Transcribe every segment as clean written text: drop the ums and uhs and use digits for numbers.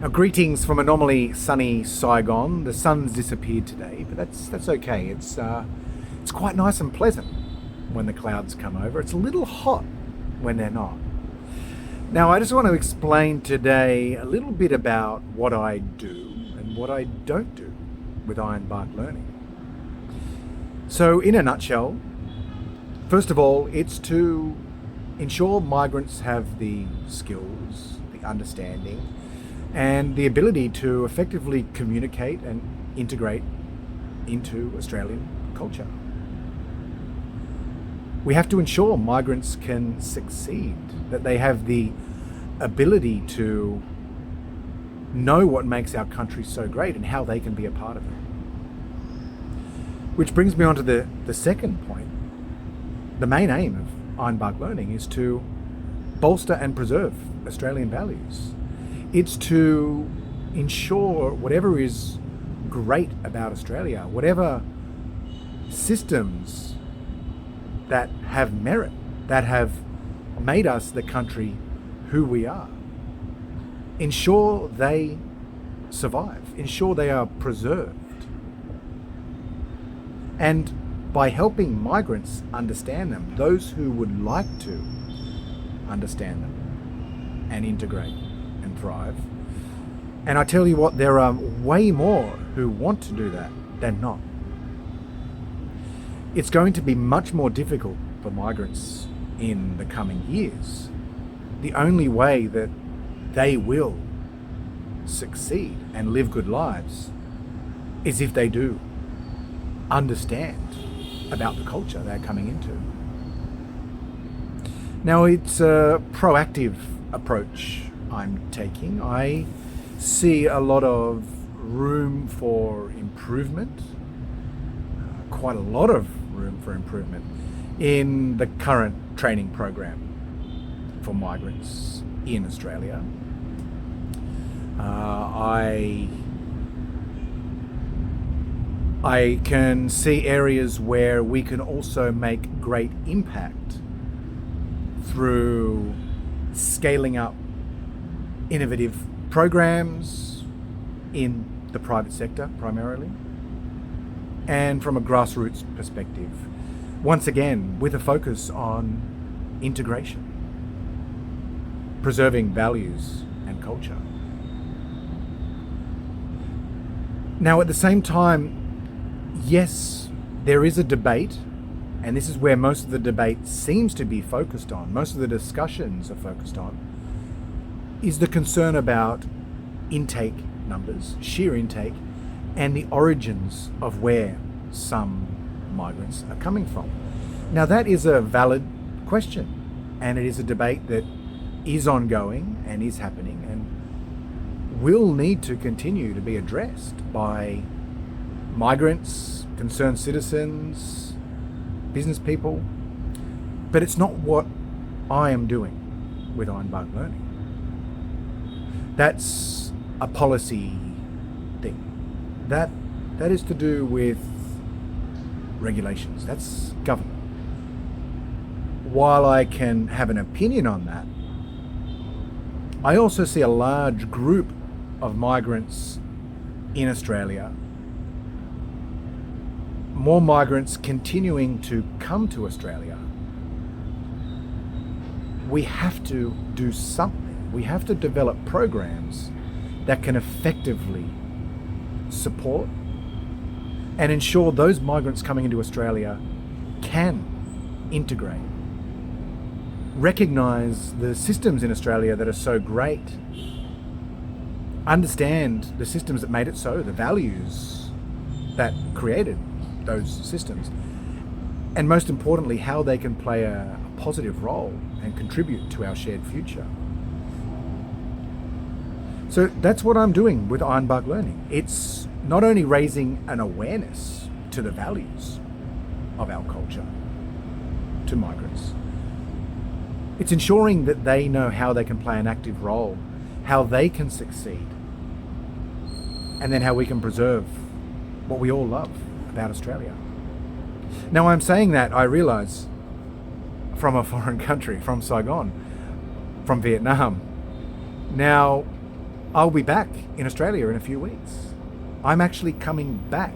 Now, greetings from a normally sunny Saigon. The sun's disappeared today, but that's okay. It's quite nice and pleasant when the clouds come over. It's a little hot when they're not. Now, I just want to explain today a little bit about what I do and what I don't do with Ironbark Learning. So, in a nutshell, first of all, it's to ensure migrants have the skills, the understanding, and the ability to effectively communicate and integrate into Australian culture. We have to ensure migrants can succeed, that they have the ability to know what makes our country so great and how they can be a part of it. Which brings me on to the second point. The main aim of Ironbark Learning is to bolster and preserve Australian values. It's to ensure whatever is great about Australia, whatever systems that have merit, that have made us the country who we are, ensure they survive, ensure they are preserved. And by helping migrants understand them, those who would like to understand them and integrate and thrive. And I tell you what, there are way more who want to do that than not. It's going to be much more difficult for migrants in the coming years. The only way that they will succeed and live good lives is if they do understand about the culture they're coming into. Now, it's a proactive approach I'm taking. I see a lot of room for improvement, quite a lot of room for improvement in the current training program for migrants in Australia. I can see areas where we can also make great impact through scaling up innovative programs in the private sector primarily, and from a grassroots perspective, once again with a focus on integration, preserving values and culture. Now, at the same time, yes, there is a debate, and this is where most of the debate seems to be focused on, most of the discussions are focused on, is the concern about intake numbers, sheer intake, and the origins of where some migrants are coming from. Now, that is a valid question, and it is a debate that is ongoing and is happening and will need to continue to be addressed by migrants, concerned citizens, business people. But it's not what I am doing with Ironbark Learning. That's a policy thing. That is to do with regulations. That's government. While I can have an opinion on that, I also see a large group of migrants in Australia, more migrants continuing to come to Australia. We have to do something. We have to develop programs that can effectively support and ensure those migrants coming into Australia can integrate, recognise the systems in Australia that are so great, understand the systems that made it so, the values that created those systems, and most importantly, how they can play a positive role and contribute to our shared future. So that's what I'm doing with Ironbark Learning. It's not only raising an awareness to the values of our culture to migrants, it's ensuring that they know how they can play an active role, how they can succeed, and then how we can preserve what we all love about Australia. Now, I'm saying that, I realise, from a foreign country, from Saigon, from Vietnam. Now, I'll be back in Australia in a few weeks. I'm actually coming back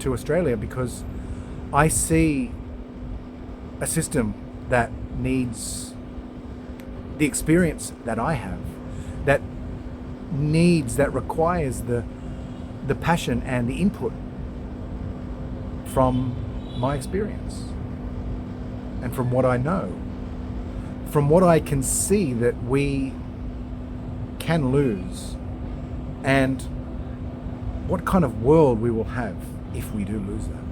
to Australia because I see a system that needs the experience that I have, that requires the passion and the input from my experience and from what I know, from what I can see that we can lose, and what kind of world we will have if we do lose that.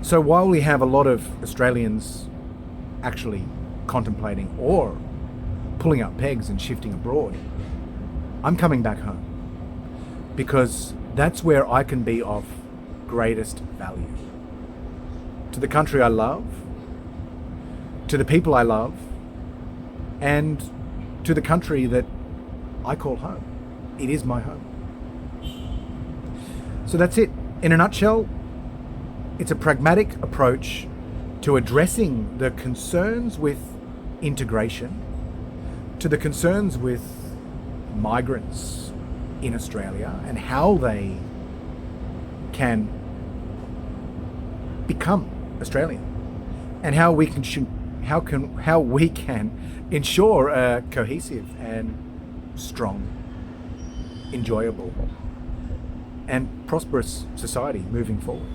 So while we have a lot of Australians actually contemplating or pulling up pegs and shifting abroad, I'm coming back home because that's where I can be of greatest value to the country I love, to the people I love, and to the country that I call home. It is my home. So that's it. In a nutshell, it's a pragmatic approach to addressing the concerns with integration, to the concerns with migrants in Australia and how they can become Australian, and how we can ensure a cohesive and strong, enjoyable, and prosperous society moving forward.